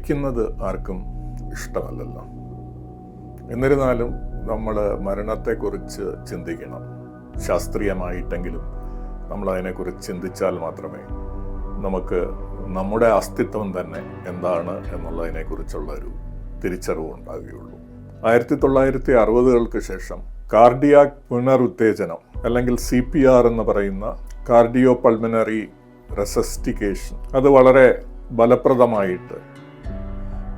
മരിക്കുന്നത് ആർക്കും ഇഷ്ടമല്ലല്ലോ. എന്നിരുന്നാലും നമ്മൾ മരണത്തെക്കുറിച്ച് ചിന്തിക്കണം. ശാസ്ത്രീയമായിട്ടെങ്കിലും നമ്മൾ അതിനെക്കുറിച്ച് ചിന്തിച്ചാൽ മാത്രമേ നമുക്ക് നമ്മുടെ അസ്തിത്വം തന്നെ എന്താണ് എന്നുള്ളതിനെക്കുറിച്ചുള്ള ഒരു തിരിച്ചറിവ് ഉണ്ടാകുകയുള്ളൂ. 1960-കൾക്ക് ശേഷം കാർഡിയാക് പുനരുത്തേജനം അല്ലെങ്കിൽ CPR എന്ന് പറയുന്ന കാർഡിയോ പൾമിനറി റെസസിറ്റിക്കേഷൻ അത് വളരെ ഫലപ്രദമായിട്ട്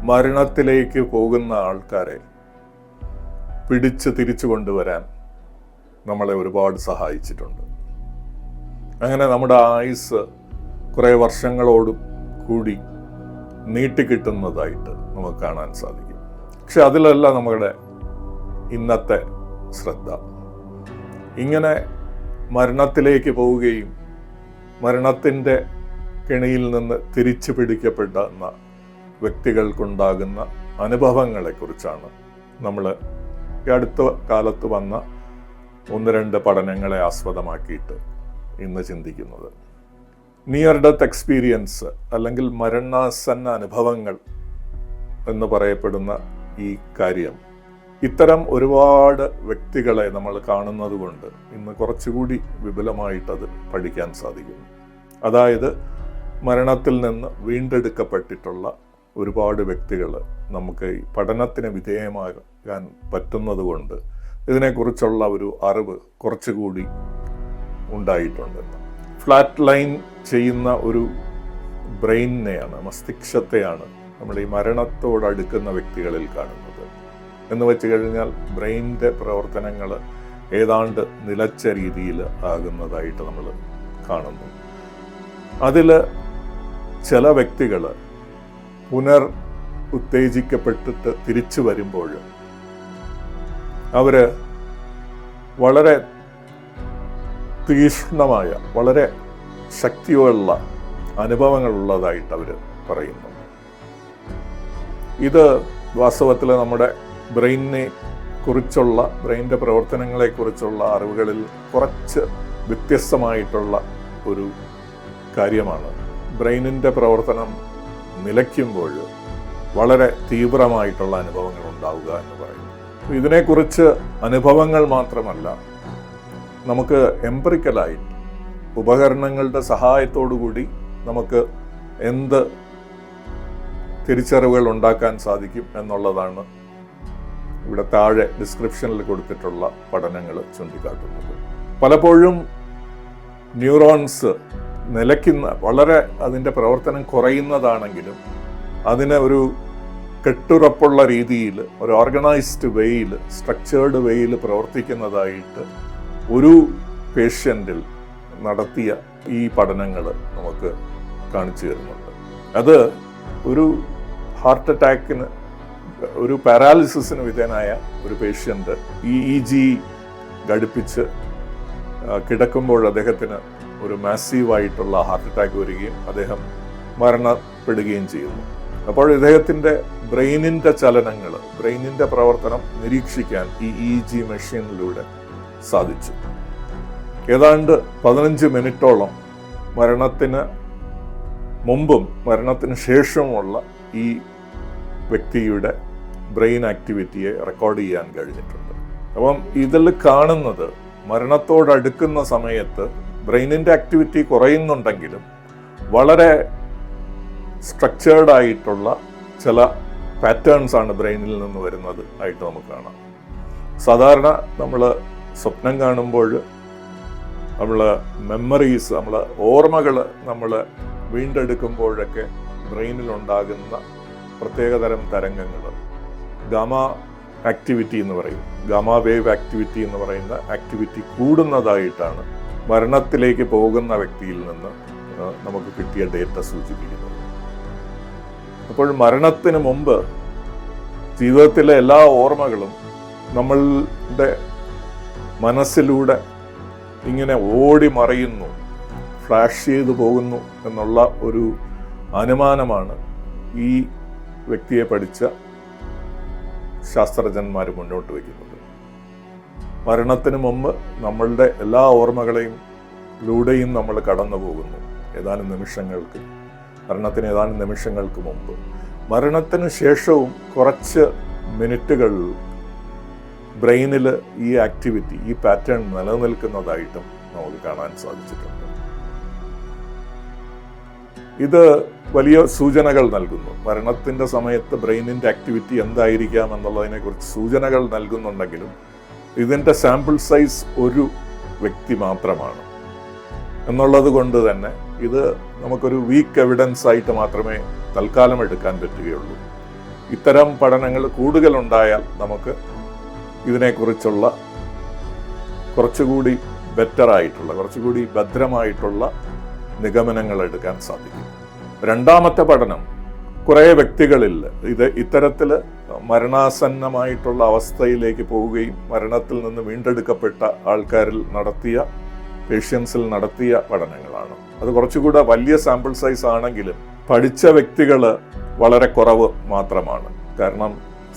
മരണത്തിലേക്ക് പോകുന്ന ആൾക്കാരെ പിടിച്ച് തിരിച്ചു കൊണ്ടുവരാൻ നമ്മളെ ഒരുപാട് സഹായിച്ചിട്ടുണ്ട്. അങ്ങനെ നമ്മുടെ ആയുസ് കുറേ വർഷങ്ങളോടും കൂടി നീട്ടിക്കിട്ടുന്നതായിട്ട് നമുക്ക് കാണാൻ സാധിക്കും. പക്ഷെ അതിലല്ല നമ്മുടെ ഇന്നത്തെ ശ്രദ്ധ. ഇങ്ങനെ മരണത്തിലേക്ക് പോവുകയും മരണത്തിൻ്റെ കെണിയിൽ നിന്ന് തിരിച്ചു പിടിക്കപ്പെടുന്ന വ്യക്തികൾക്കുണ്ടാകുന്ന അനുഭവങ്ങളെക്കുറിച്ചാണ് നമ്മൾ ഈ അടുത്ത കാലത്ത് വന്ന 1-2 പഠനങ്ങളെ ആസ്പദമാക്കിയിട്ട് ഇന്ന് ചിന്തിക്കുന്നത്. നിയർ ഡെത്ത് എക്സ്പീരിയൻസ് അല്ലെങ്കിൽ മരണാസന്ന അനുഭവങ്ങൾ എന്ന് പറയപ്പെടുന്ന ഈ കാര്യം ഇത്തരം ഒരുപാട് വ്യക്തികളെ നമ്മൾ കാണുന്നത് കൊണ്ട് ഇന്ന് കുറച്ചുകൂടി വിപുലമായിട്ടത് പഠിക്കാൻ സാധിക്കുന്നു. അതായത് മരണത്തിൽ നിന്ന് വീണ്ടെടുക്കപ്പെട്ടിട്ടുള്ള ഒരുപാട് വ്യക്തികൾ നമുക്ക് ഈ പഠനത്തിന് വിധേയമാകാൻ പറ്റുന്നത് കൊണ്ട് ഇതിനെക്കുറിച്ചുള്ള ഒരു അറിവ് കുറച്ചുകൂടി ഉണ്ടായിട്ടുണ്ട്. ഫ്ലാറ്റ് ലൈൻ ചെയ്യുന്ന ഒരു ബ്രെയിനിനെയാണ്, മസ്തിഷ്കത്തെയാണ് നമ്മൾ ഈ മരണത്തോടടുക്കുന്ന വ്യക്തികളിൽ കാണുന്നത്. എന്ന് വെച്ച് കഴിഞ്ഞാൽ ബ്രെയിനിൻ്റെ പ്രവർത്തനങ്ങൾ ഏതാണ്ട് നിലച്ച രീതിയിൽ ആകുന്നതായിട്ട് നമ്മൾ കാണുന്നു. അതിൽ ചില വ്യക്തികൾ ഉത്തേജിക്കപ്പെട്ടിട്ട് തിരിച്ചു വരുമ്പോൾ അവർ വളരെ തീക്ഷ്ണമായ വളരെ ശക്തിയുള്ള അനുഭവങ്ങളുള്ളതായിട്ട് അവർ പറയുന്നു. ഇത് വാസ്തവത്തിൽ നമ്മുടെ ബ്രെയിനിനെ കുറിച്ചുള്ള ബ്രെയിനിൻ്റെ പ്രവർത്തനങ്ങളെക്കുറിച്ചുള്ള അറിവുകളിൽ കുറച്ച് വ്യത്യസ്തമായിട്ടുള്ള ഒരു കാര്യമാണ്. ബ്രെയിനിൻ്റെ പ്രവർത്തനം നിലയ്ക്കുമ്പോൾ വളരെ തീവ്രമായിട്ടുള്ള അനുഭവങ്ങൾ ഉണ്ടാവുക എന്ന് പറയുന്നു. ഇതിനെക്കുറിച്ച് അനുഭവങ്ങൾ മാത്രമല്ല, നമുക്ക് എംപിറിക്കലായിട്ട് ഉപകരണങ്ങളുടെ സഹായത്തോടുകൂടി നമുക്ക് എന്ത് തിരിച്ചറിവുകൾ ഉണ്ടാക്കാൻ സാധിക്കും എന്നുള്ളതാണ് ഇവിടെ താഴെ ഡിസ്ക്രിപ്ഷനിൽ കൊടുത്തിട്ടുള്ള പഠനങ്ങൾ ചൂണ്ടിക്കാട്ടുന്നത്. പലപ്പോഴും ന്യൂറോൺസ് നിലയ്ക്കുന്ന വളരെ അതിൻ്റെ പ്രവർത്തനം കുറയുന്നതാണെങ്കിലും അതിന് ഒരു കെട്ടുറപ്പുള്ള രീതിയിൽ ഒരു ഓർഗനൈസ്ഡ് വേയിൽ സ്ട്രക്ചേർഡ് വേയിൽ പ്രവർത്തിക്കുന്നതായിട്ട് ഒരു പേഷ്യൻറ്റിൽ നടത്തിയ ഈ പഠനങ്ങൾ നമുക്ക് കാണിച്ചു തരുന്നുണ്ട്. അത് ഒരു ഹാർട്ട് അറ്റാക്കിന് ഒരു പാരാലിസിസിന് വിധേയനായ ഒരു പേഷ്യൻ്റ് EEG ഘടിപ്പിച്ച് കിടക്കുമ്പോൾ അദ്ദേഹത്തിന് ഒരു മാസീവായിട്ടുള്ള ഹാർട്ട് അറ്റാക്ക് വരികയും അദ്ദേഹം മരണപ്പെടുകയും ചെയ്യുന്നു. അപ്പോൾ ഇദ്ദേഹത്തിൻ്റെ ബ്രെയിനിൻ്റെ ചലനങ്ങൾ, ബ്രെയിനിൻ്റെ പ്രവർത്തനം നിരീക്ഷിക്കാൻ ഈ EEG മെഷീനിലൂടെ സാധിച്ചു. ഏതാണ്ട് 15 മിനിറ്റോളം മരണത്തിന് മുമ്പും മരണത്തിന് ശേഷമുള്ള ഈ വ്യക്തിയുടെ ബ്രെയിൻ ആക്ടിവിറ്റിയെ റെക്കോർഡ് ചെയ്യാൻ കഴിഞ്ഞിട്ടുണ്ട്. അപ്പം ഇതിൽ കാണുന്നത് മരണത്തോടടുക്കുന്ന സമയത്ത് ബ്രെയിനിൻ്റെ ആക്ടിവിറ്റി കുറയുന്നുണ്ടെങ്കിലും വളരെ സ്ട്രക്ചേർഡ് ആയിട്ടുള്ള ചില പാറ്റേൺസ് ആണ് ബ്രെയിനിൽ നിന്ന് വരുന്നത് ആയിട്ട് നമുക്ക് കാണാം. സാധാരണ നമ്മൾ സ്വപ്നം കാണുമ്പോൾ നമ്മൾ മെമ്മറീസ്, നമ്മൾ ഓർമ്മകൾ നമ്മൾ വീണ്ടെടുക്കുമ്പോഴൊക്കെ ബ്രെയിനിലുണ്ടാകുന്ന പ്രത്യേകതരം തരംഗങ്ങൾ ഗാമ ആക്ടിവിറ്റി എന്ന് പറയും. ഗാമ വേവ് ആക്ടിവിറ്റി എന്ന് പറയുന്ന ആക്ടിവിറ്റി കൂടുന്നതായിട്ടാണ് മരണത്തിലേക്ക് പോകുന്ന വ്യക്തിയിൽ നിന്ന് നമുക്ക് കിട്ടിയ ഡേറ്റ സൂചിപ്പിക്കുന്നത്. അപ്പോൾ മരണത്തിന് മുമ്പ് ജീവിതത്തിലെ എല്ലാ ഓർമ്മകളും നമ്മളുടെ മനസ്സിലൂടെ ഇങ്ങനെ ഓടി മറയുന്നു, ഫ്ലാഷ് ചെയ്തു പോകുന്നു എന്നുള്ള ഒരു അനുമാനമാണ് ഈ വ്യക്തിയെ പഠിച്ച ശാസ്ത്രജ്ഞന്മാർ മുന്നോട്ട് വയ്ക്കുന്നത്. മരണത്തിന് മുമ്പ് നമ്മളുടെ എല്ലാ ഓർമ്മകളെയും നമ്മൾ കടന്നു പോകുന്നു. ഏതാനും നിമിഷങ്ങൾക്ക്, മരണത്തിന് ഏതാനും നിമിഷങ്ങൾക്ക് മുമ്പ് മരണത്തിന് ശേഷവും കുറച്ച് മിനിറ്റുകൾ ബ്രെയിനിൽ ഈ ആക്ടിവിറ്റി, ഈ പാറ്റേൺ നിലനിൽക്കുന്നതായിട്ടും നമുക്ക് കാണാൻ സാധിച്ചിട്ടുണ്ട്. ഇത് വലിയ സൂചനകൾ നൽകുന്നു. മരണത്തിൻ്റെ സമയത്ത് ബ്രെയിനിൻ്റെ ആക്ടിവിറ്റി എന്തായിരിക്കാം എന്നുള്ളതിനെക്കുറിച്ച് സൂചനകൾ നൽകുന്നുണ്ടെങ്കിലും ഇതിൻ്റെ സാമ്പിൾ സൈസ് ഒരു വ്യക്തി മാത്രമാണ് എന്നുള്ളത് കൊണ്ട് തന്നെ ഇത് നമുക്കൊരു വീക്ക് എവിഡൻസ് ആയിട്ട് മാത്രമേ തൽക്കാലം എടുക്കാൻ പറ്റുകയുള്ളൂ. ഇത്തരം പഠനങ്ങൾ കൂടുതലുണ്ടായാൽ നമുക്ക് ഇതിനെക്കുറിച്ചുള്ള കുറച്ചുകൂടി ബെറ്ററായിട്ടുള്ള, കുറച്ചുകൂടി ഭദ്രമായിട്ടുള്ള നിഗമനങ്ങൾ എടുക്കാൻ സാധിക്കും. രണ്ടാമത്തെ പഠനം കുറേ വ്യക്തികളിൽ ഇത്തരത്തിൽ മരണാസന്നമായിട്ടുള്ള അവസ്ഥയിലേക്ക് പോവുകയും മരണത്തിൽ നിന്ന് വീണ്ടെടുക്കപ്പെട്ട ആൾക്കാരിൽ പേഷ്യൻസിൽ നടത്തിയ പഠനങ്ങളാണ്. അത് കുറച്ചുകൂടെ വലിയ സാമ്പിൾ സൈസ് ആണെങ്കിലും പഠിച്ച വ്യക്തികൾ വളരെ കുറവ് മാത്രമാണ്. കാരണം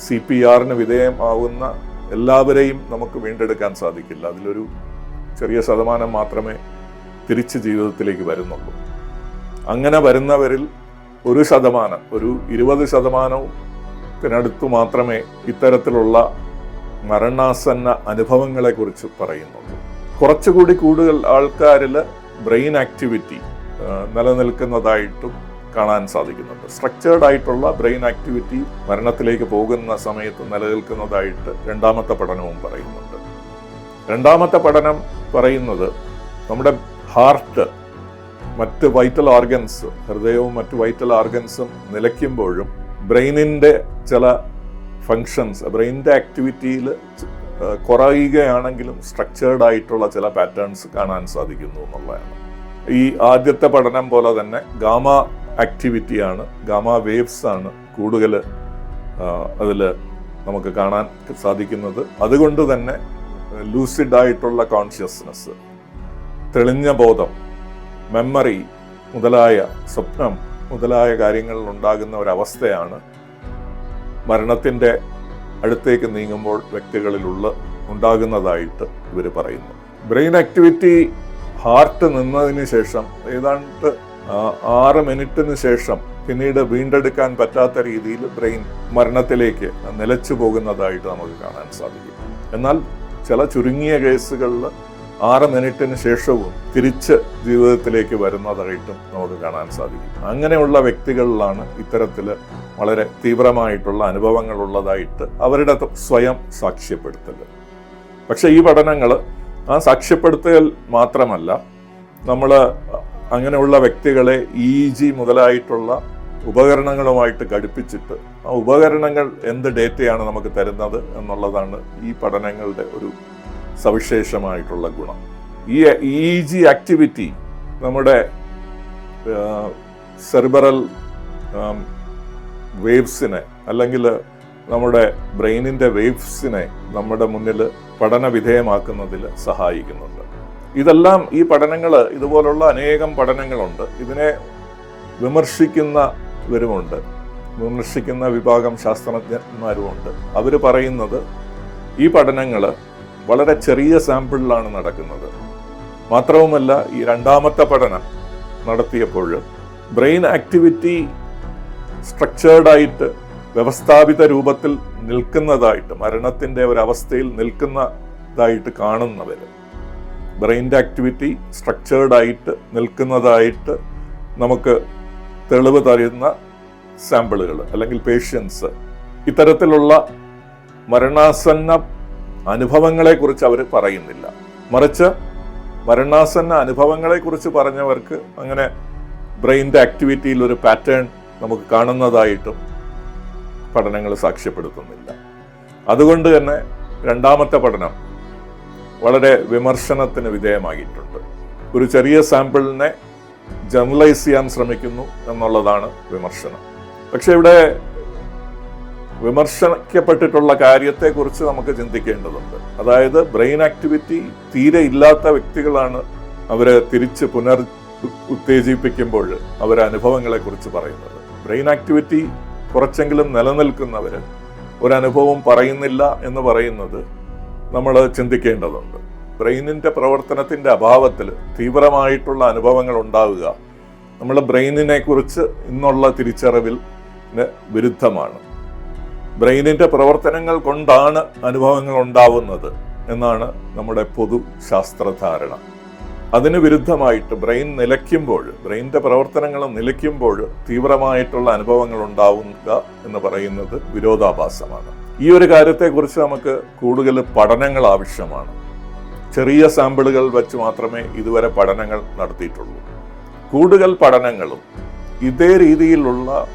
CPR വിധേയമാവുന്ന എല്ലാവരെയും നമുക്ക് വീണ്ടെടുക്കാൻ സാധിക്കില്ല. അതിലൊരു ചെറിയ ശതമാനം മാത്രമേ തിരിച്ച് ജീവിതത്തിലേക്ക് വരുന്നുള്ളൂ. അങ്ങനെ വരുന്നവരിൽ ഒരു 20% മാത്രമേ ഇത്തരത്തിലുള്ള മരണാസന്ന അനുഭവങ്ങളെക്കുറിച്ച് പറയുന്നുള്ളൂ. കുറച്ചുകൂടി കൂടുതൽ ആൾക്കാരിൽ ബ്രെയിൻ ആക്ടിവിറ്റി നിലനിൽക്കുന്നതായിട്ടും കാണാൻ സാധിക്കുന്നുണ്ട്. സ്ട്രക്ചേർഡ് ആയിട്ടുള്ള ബ്രെയിൻ ആക്ടിവിറ്റി മരണത്തിലേക്ക് പോകുന്ന സമയത്ത് നിലനിൽക്കുന്നതായിട്ട് രണ്ടാമത്തെ പഠനവും പറയുന്നുണ്ട്. രണ്ടാമത്തെ പഠനം പറയുന്നത് നമ്മുടെ ഹാർട്ട്, മറ്റ് വൈറ്റൽ ഓർഗൻസ്, ഹൃദയവും മറ്റ് വൈറ്റൽ ഓർഗൻസും നിലയ്ക്കുമ്പോഴും ബ്രെയിനിൻ്റെ ചില ഫങ്ഷൻസ്, ബ്രെയിനിൻ്റെ ആക്ടിവിറ്റിയിൽ കുറയുകയാണെങ്കിലും സ്ട്രക്ചേർഡ് ആയിട്ടുള്ള ചില പാറ്റേൺസ് കാണാൻ സാധിക്കുന്നു എന്നുള്ളതാണ്. ഈ ആദ്യത്തെ പഠനം പോലെ തന്നെ ഗാമ ആക്ടിവിറ്റിയാണ്, ഗാമ വേവ്സ് ആണ് കൂടുതൽ അതിൽ നമുക്ക് കാണാൻ സാധിക്കുന്നത്. അതുകൊണ്ട് തന്നെ ലൂസിഡ് ആയിട്ടുള്ള കോൺഷ്യസ്നസ്, തെളിഞ്ഞ ബോധം, മെമ്മറി മുതലായ സ്വപ്നം മുതലായ കാര്യങ്ങളിൽ ഉണ്ടാകുന്ന ഒരവസ്ഥയാണ് മരണത്തിൻ്റെ അടുത്തേക്ക് നീങ്ങുമ്പോൾ വ്യക്തികളിലുള്ള ഉണ്ടാകുന്നതായിട്ട് ഇവർ പറയുന്നു. ബ്രെയിൻ ആക്ടിവിറ്റി ഹാർട്ട് നിന്നതിന് ശേഷം ഏതാണ്ട് 6 മിനിറ്റിന് ശേഷം പിന്നീട് വീണ്ടെടുക്കാൻ പറ്റാത്ത രീതിയിൽ ബ്രെയിൻ മരണത്തിലേക്ക് നിലച്ചു പോകുന്നതായിട്ട് നമുക്ക് കാണാൻ സാധിക്കും. എന്നാൽ ചില ചുരുങ്ങിയ കേസുകളിൽ 6 മിനിറ്റിന് ശേഷവും തിരിച്ച് ജീവിതത്തിലേക്ക് വരുന്നതായിട്ടും നമുക്ക് കാണാൻ സാധിക്കും. അങ്ങനെയുള്ള വ്യക്തികളിലാണ് ഇത്തരത്തിൽ വളരെ തീവ്രമായിട്ടുള്ള അനുഭവങ്ങൾ ഉള്ളതായിട്ട് അവരുടെ സ്വയം സാക്ഷ്യപ്പെടുത്തൽ. പക്ഷേ ഈ പഠനങ്ങൾ ആ സാക്ഷ്യപ്പെടുത്തൽ മാത്രമല്ല, നമ്മൾ അങ്ങനെയുള്ള വ്യക്തികളെ EEG മുതലായിട്ടുള്ള ഉപകരണങ്ങളുമായിട്ട് ഘടിപ്പിച്ചിട്ട് ആ ഉപകരണങ്ങൾ എന്ത് ഡേറ്റയാണ് നമുക്ക് തരുന്നത് എന്നുള്ളതാണ് ഈ പഠനങ്ങളുടെ ഒരു സവിശേഷമായിട്ടുള്ള ഗുണം. ഈ EEG ആക്ടിവിറ്റി നമ്മുടെ സെറിബ്രൽ വേവ്സിനെ അല്ലെങ്കിൽ നമ്മുടെ ബ്രെയിനിൻ്റെ വേവ്സിനെ നമ്മുടെ മുന്നിൽ പഠന വിധേയമാക്കുന്നതിൽ സഹായിക്കുന്നുണ്ട്. ഇതെല്ലാം ഈ പഠനങ്ങൾ, ഇതുപോലുള്ള അനേകം പഠനങ്ങളുണ്ട്. ഇതിനെ വിമർശിക്കുന്ന വിഭാഗം ശാസ്ത്രജ്ഞന്മാരുമുണ്ട്. അവർ പറയുന്നത് ഈ പഠനങ്ങൾ വളരെ ചെറിയ സാമ്പിളിലാണ് നടക്കുന്നത്. മാത്രവുമല്ല, ഈ രണ്ടാമത്തെ പഠനം നടത്തിയപ്പോൾ ബ്രെയിൻ ആക്ടിവിറ്റി സ്ട്രക്ചേർഡായിട്ട് വ്യവസ്ഥാപിത രൂപത്തിൽ നിൽക്കുന്നതായിട്ട്, മരണത്തിൻ്റെ ഒരവസ്ഥയിൽ നിൽക്കുന്നതായിട്ട് കാണുന്നവർ, ബ്രെയിൻ്റെ ആക്ടിവിറ്റി സ്ട്രക്ചേർഡായിട്ട് നിൽക്കുന്നതായിട്ട് നമുക്ക് തെളിവ് തരുന്ന സാമ്പിളുകൾ അല്ലെങ്കിൽ പേഷ്യൻസ്, ഇത്തരത്തിലുള്ള മരണാസന്ന അനുഭവങ്ങളെക്കുറിച്ച് അവർ പറയുന്നില്ല. മറിച്ച് മരണാസന്ന അനുഭവങ്ങളെക്കുറിച്ച് പറഞ്ഞവർക്ക് അങ്ങനെ ബ്രെയിൻ്റെ ആക്ടിവിറ്റിയിൽ ഒരു പാറ്റേൺ നമുക്ക് കാണുന്നതായിട്ടും പഠനങ്ങൾ സാക്ഷ്യപ്പെടുത്തുന്നില്ല. അതുകൊണ്ട് തന്നെ രണ്ടാമത്തെ പഠനം വളരെ വിമർശനത്തിന് വിധേയമായിട്ടുണ്ട്. ഒരു ചെറിയ സാമ്പിളിനെ ജനറലൈസ് ചെയ്യാൻ ശ്രമിക്കുന്നു എന്നുള്ളതാണ് വിമർശനം. പക്ഷെ ഇവിടെ വിമർശിക്കപ്പെട്ടിട്ടുള്ള കാര്യത്തെക്കുറിച്ച് നമുക്ക് ചിന്തിക്കേണ്ടതുണ്ട്. അതായത് ബ്രെയിൻ ആക്ടിവിറ്റി തീരെ ഇല്ലാത്ത വ്യക്തികളാണ് അവരെ തിരിച്ച് ഉത്തേജിപ്പിക്കുമ്പോൾ അവരെ അനുഭവങ്ങളെക്കുറിച്ച് പറയുന്നത്. ബ്രെയിൻ ആക്ടിവിറ്റി കുറച്ചെങ്കിലും നിലനിൽക്കുന്നവർ ഒരനുഭവം പറയുന്നില്ല എന്ന് പറയുന്നത് നമ്മൾ ചിന്തിക്കേണ്ടതുണ്ട്. ബ്രെയിനിൻ്റെ പ്രവർത്തനത്തിൻ്റെ അഭാവത്തിൽ തീവ്രമായിട്ടുള്ള അനുഭവങ്ങൾ ഉണ്ടാവുക നമ്മൾ ബ്രെയിനിനെ കുറിച്ച് ഇന്നുള്ള തിരിച്ചറിവിൽ വിരുദ്ധമാണ്. ബ്രെയിനിന്റെ പ്രവർത്തനങ്ങൾ കൊണ്ടാണ് അനുഭവങ്ങൾ ഉണ്ടാവുന്നത് എന്നാണ് നമ്മുടെ പൊതു ശാസ്ത്രധാരണ. അതിന് വിരുദ്ധമായിട്ട് ബ്രെയിൻ നിലയ്ക്കുമ്പോൾ, ബ്രെയിനിന്റെ പ്രവർത്തനങ്ങൾ നിലയ്ക്കുമ്പോൾ തീവ്രമായിട്ടുള്ള അനുഭവങ്ങൾ ഉണ്ടാവുക എന്ന് പറയുന്നത് വിരോധാഭാസമാണ്. ഈ ഒരു കാര്യത്തെക്കുറിച്ച് നമുക്ക് കൂടുതൽ പഠനങ്ങൾ ആവശ്യമാണ്. ചെറിയ സാമ്പിളുകൾ വെച്ച് മാത്രമേ ഇതുവരെ പഠനങ്ങൾ നടത്തിയിട്ടുള്ളൂ. കൂടുതൽ പഠനങ്ങളും ഇതേ രീതിയിലുള്ള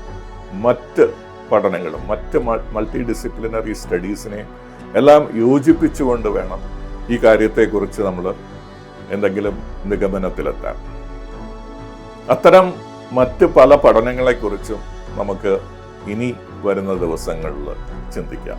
മറ്റ് പഠനങ്ങളും മറ്റ് മൾട്ടി ഡിസിപ്ലിനറി സ്റ്റഡീസിനെ എല്ലാം യോജിപ്പിച്ചുകൊണ്ട് വേണം ഈ കാര്യത്തെക്കുറിച്ച് നമ്മൾ എന്തെങ്കിലും നിഗമനത്തിലെത്താൻ. അത്തരം മറ്റ് പല പഠനങ്ങളെക്കുറിച്ചും നമുക്ക് ഇനി വരുന്ന ദിവസങ്ങളിൽ ചിന്തിക്കാം.